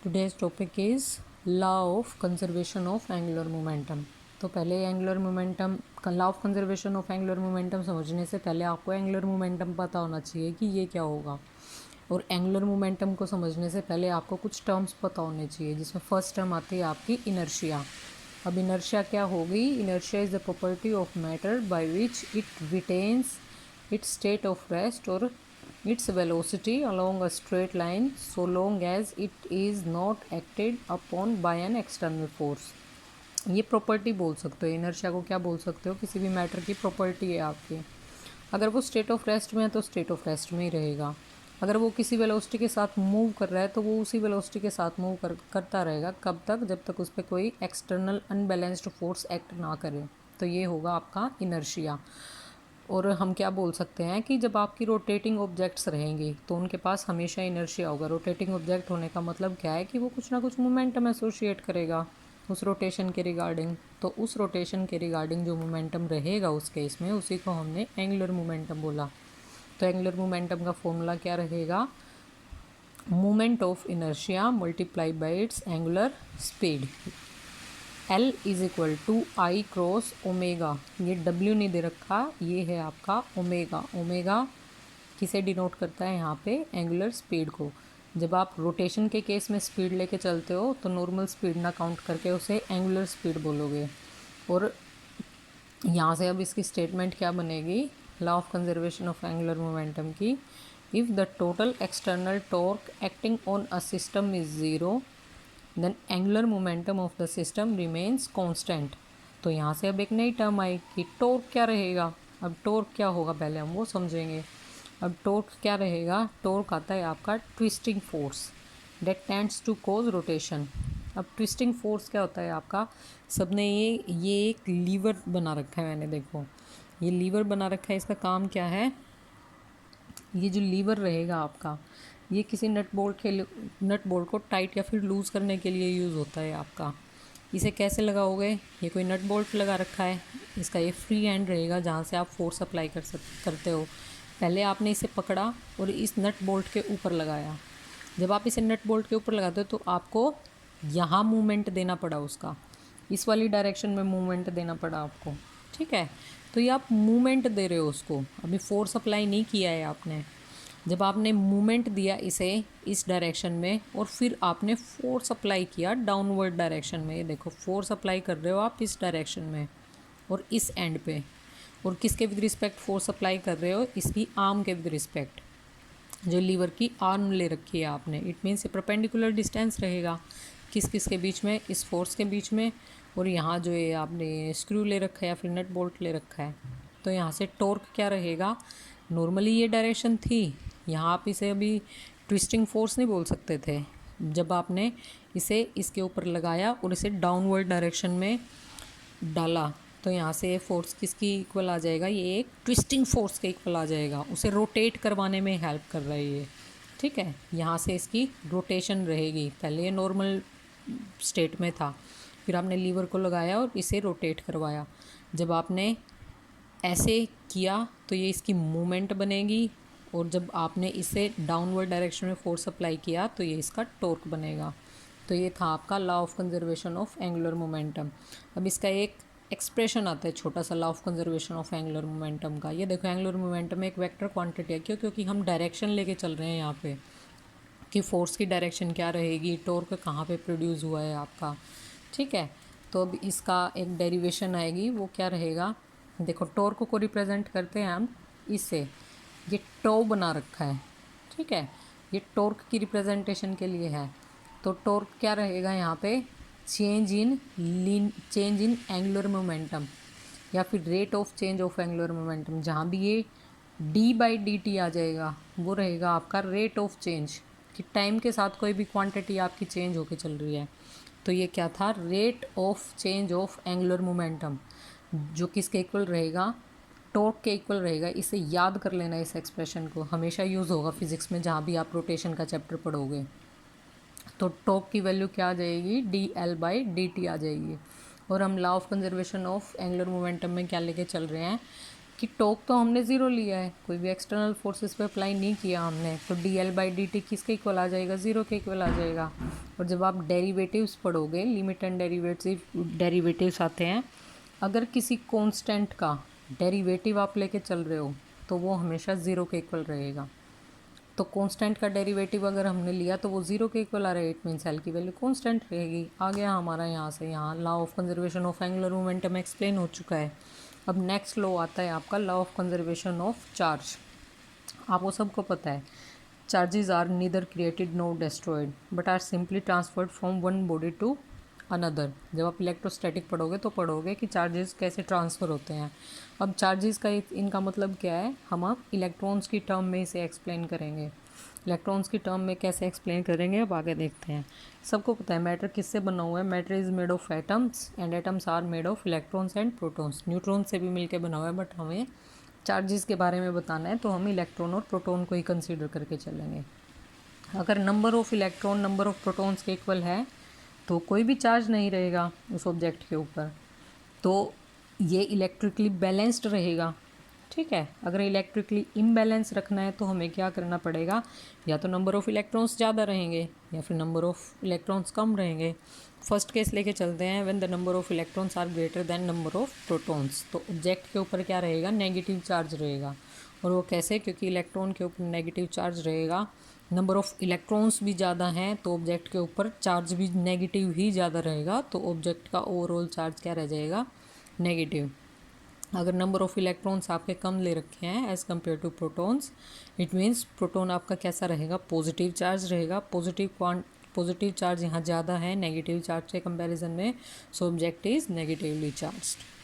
Today's topic is law of conservation of angular momentum. तो पहले angular momentum law of conservation of angular momentum समझने से पहले आपको एंगुलर मोमेंटम पता होना चाहिए कि ये क्या होगा। और एंगुलर मोमेंटम को समझने से पहले आपको कुछ टर्म्स पता होने चाहिए, जिसमें फर्स्ट टर्म आती है आपकी इनर्शिया। अब इनर्शिया क्या होगी? Inertia is the property of matter by which it retains its state of rest or its velocity along a straight line so long as it is not acted upon by an external force। ये property बोल सकते हो, inertia को क्या बोल सकते हो? किसी भी मैटर की प्रॉपर्टी है आपकी। अगर वो स्टेट ऑफ रेस्ट में है तो स्टेट ऑफ रेस्ट में ही रहेगा। अगर वो किसी वेलोसिटी के साथ मूव कर रहा है तो वो उसी वेलोसिटी के साथ मूव करता रहेगा। कब तक? जब तक उस पर कोई एक्सटर्नल अनबैलेंस्ड फोर्स एक्ट ना करे। तो ये होगा आपका इनर्शिया। और हम क्या बोल सकते हैं कि जब आपकी रोटेटिंग ऑब्जेक्ट्स रहेंगी तो उनके पास हमेशा इनर्शिया होगा। रोटेटिंग ऑब्जेक्ट होने का मतलब क्या है कि वो कुछ ना कुछ मोमेंटम एसोसिएट करेगा उस रोटेशन के रिगार्डिंग। तो उस रोटेशन के रिगार्डिंग जो मोमेंटम रहेगा उस केस में, उसी को हमने एंगुलर मोमेंटम बोला। तो एंगुलर मोमेंटम का फॉर्मूला क्या रहेगा? Moment of inertia multiply by its angular speed. L is equal to I cross omega. ये W नहीं दे रखा, ये है आपका ओमेगा। ओमेगा किसे डिनोट करता है यहाँ पे? एंगुलर स्पीड को। जब आप रोटेशन के केस में स्पीड लेके चलते हो तो नॉर्मल स्पीड ना काउंट करके उसे एंगुलर स्पीड बोलोगे। और यहाँ से अब इसकी स्टेटमेंट क्या बनेगी law of conservation of angular momentum की? If the total external torque acting on a system is zero then angular momentum of the system remains constant. तो यहाँ से अब एक नई टर्म आई कि टॉर्क क्या रहेगा। अब टॉर्क क्या होगा पहले हम वो समझेंगे। अब टॉर्क क्या रहेगा? टॉर्क आता है आपका twisting force that tends to cause rotation. अब ट्विस्टिंग फोर्स क्या होता है आपका? सबने ये एक लीवर बना रखा है, मैंने देखो ये लीवर बना रखा है। इसका काम क्या है? ये जो लीवर रहेगा आपका, ये किसी नट बोल्ट को टाइट या फिर लूज़ करने के लिए यूज़ होता है आपका। इसे कैसे लगाओगे? ये कोई नट बोल्ट लगा रखा है, इसका ये फ्री हैंड रहेगा जहाँ से आप फोर्स अप्लाई करते हो। पहले आपने इसे पकड़ा और इस नट बोल्ट के ऊपर लगाया। जब आप इसे नट बोल्ट के ऊपर लगाते हो तो आपको यहाँ मूवमेंट देना पड़ा उसका, इस वाली डायरेक्शन में मूवमेंट देना पड़ा आपको। ठीक है, तो ये आप मूवमेंट दे रहे हो उसको, अभी फोर्स अप्लाई नहीं किया है आपने। जब आपने मूवमेंट दिया इसे इस डायरेक्शन में और फिर आपने फोर्स अप्लाई किया डाउनवर्ड डायरेक्शन में, ये देखो फोर्स अप्लाई कर रहे हो आप इस डायरेक्शन में और इस एंड पे। और किसके विद रिस्पेक्ट फोर्स अप्लाई कर रहे हो? इसकी आर्म के विद रिस्पेक्ट, जो लीवर की आर्म ले रखी है आपने। इट मीन्स परपेंडिकुलर डिस्टेंस रहेगा किस के बीच में? इस फोर्स के बीच में। और यहाँ जो है आपने स्क्रू ले रखा है या फिर नट बोल्ट ले रखा है। तो यहाँ से टॉर्क क्या रहेगा? नॉर्मली ये डायरेक्शन थी, यहाँ आप इसे अभी ट्विस्टिंग फोर्स नहीं बोल सकते थे। जब आपने इसे इसके ऊपर लगाया और इसे डाउनवर्ड डायरेक्शन में डाला तो यहाँ से ये फोर्स किसकी इक्वल आ जाएगा? ये एक ट्विस्टिंग फोर्स के इक्वल आ जाएगा। उसे रोटेट करवाने में हेल्प कर रहा है ये। ठीक है, यहाँ से इसकी रोटेशन रहेगी। पहले ये नॉर्मल स्टेट में था, फिर आपने लीवर को लगाया और इसे रोटेट करवाया। जब आपने ऐसे किया तो ये इसकी मूवमेंट बनेगी, और जब आपने इसे डाउनवर्ड डायरेक्शन में फोर्स अप्लाई किया तो ये इसका टॉर्क बनेगा। तो ये था आपका law of conservation of angular momentum. अब इसका एक एक्सप्रेशन आता है छोटा सा law of conservation of angular momentum का। ये देखो एंगुलर मोमेंटम एक वेक्टर क्वांटिटी है। क्यों? क्योंकि हम डायरेक्शन लेके चल रहे हैं यहाँ पे कि फोर्स की डायरेक्शन क्या रहेगी, टॉर्क कहाँ पे प्रोड्यूस हुआ है आपका। ठीक है, तो अब इसका एक डेरिवेशन आएगी, वो क्या रहेगा? देखो टॉर्क को रिप्रेजेंट करते हैं हम इससे, ये टो बना रखा है। ठीक है, ये टॉर्क की रिप्रेजेंटेशन के लिए है। तो टॉर्क क्या रहेगा यहाँ पे? चेंज इन एंगुलर मोमेंटम या फिर rate of change of angular momentum. जहाँ भी ये d/dt आ जाएगा वो रहेगा आपका रेट ऑफ चेंज, कि टाइम के साथ कोई भी क्वांटिटी आपकी चेंज होके चल रही है। तो ये क्या था? Rate of change of angular momentum, जो किसके इक्वल रहेगा? टॉर्क के इक्वल रहेगा। इसे याद कर लेना, इस एक्सप्रेशन को हमेशा यूज़ होगा फिजिक्स में जहाँ भी आप रोटेशन का चैप्टर पढ़ोगे। तो टॉर्क की वैल्यू क्या आ जाएगी? dL/dt आ जाएगी। और हम law of conservation of angular momentum में क्या लेके चल रहे हैं? कि टॉर्क तो हमने ज़ीरो लिया है, कोई भी एक्सटर्नल फोर्सेस पे अप्लाई नहीं किया हमने, तो dl/dt किसके इक्वल आ जाएगा, ज़ीरो के इक्वल आ जाएगा। और जब आप डेरिवेटिव्स पढ़ोगे, लिमिट एंड डेरिवेटिव्स आते हैं, अगर किसी कांस्टेंट का डेरिवेटिव आप लेके चल रहे हो तो वो हमेशा ज़ीरो के इक्वल रहेगा। तो कांस्टेंट का डेरिवेटिव अगर हमने लिया तो वो ज़ीरो के इक्वल आ रहा है, इट मीन्स एल की वैल्यू कांस्टेंट रहेगी। आ गया हमारा यहाँ से यहाँ law of conservation of angular momentum explain हो चुका है। अब नेक्स्ट लॉ आता है आपका law of conservation of charge. आपको सबको पता है charges are neither created nor destroyed but are simply transferred from one body to another. जब आप इलेक्ट्रोस्टैटिक पढ़ोगे तो पढ़ोगे कि चार्जेस कैसे ट्रांसफ़र होते हैं। अब चार्जेस का इनका मतलब क्या है, हम अब इलेक्ट्रॉन्स की टर्म में इसे एक्सप्लेन करेंगे। इलेक्ट्रॉन्स की टर्म में कैसे एक्सप्लेन करेंगे अब आगे देखते हैं। सबको पता है मैटर किससे बना हुआ है, matter is made of atoms and atoms are made of electrons and protons. Neutron से भी मिलकर बना हुआ है, बट हमें चार्जेस के बारे में बताना है तो हम इलेक्ट्रॉन और प्रोटॉन को ही कंसीडर करके चलेंगे। अगर number of electron number of protons के इक्वल है तो कोई भी चार्ज नहीं रहेगा उस ऑब्जेक्ट के ऊपर, तो ये इलेक्ट्रिकली बैलेंस्ड रहेगा। ठीक है, अगर इलेक्ट्रिकली इम्बैलेंस रखना है तो हमें क्या करना पड़ेगा, या तो नंबर ऑफ़ इलेक्ट्रॉन्स ज़्यादा रहेंगे या फिर नंबर ऑफ़ इलेक्ट्रॉन्स कम रहेंगे। फर्स्ट केस लेके चलते हैं, when the number of electrons are greater than number of protons, तो ऑब्जेक्ट के ऊपर क्या रहेगा, नेगेटिव चार्ज रहेगा। और वो कैसे, क्योंकि इलेक्ट्रॉन के ऊपर नेगेटिव चार्ज रहेगा, नंबर ऑफ़ इलेक्ट्रॉन्स भी ज़्यादा हैं तो ऑब्जेक्ट के ऊपर चार्ज भी नेगेटिव ही ज़्यादा रहेगा, तो ऑब्जेक्ट का ओवरऑल चार्ज क्या रह जाएगा, नेगेटिव। अगर नंबर ऑफ़ इलेक्ट्रॉन्स आपके कम ले रखे हैं as compare to protons, it means proton आपका कैसा रहेगा, पॉजिटिव चार्ज रहेगा। पॉजिटिव चार्ज यहाँ ज़्यादा है नेगेटिव चार्ज के कंपैरिजन में, so object is negatively charged.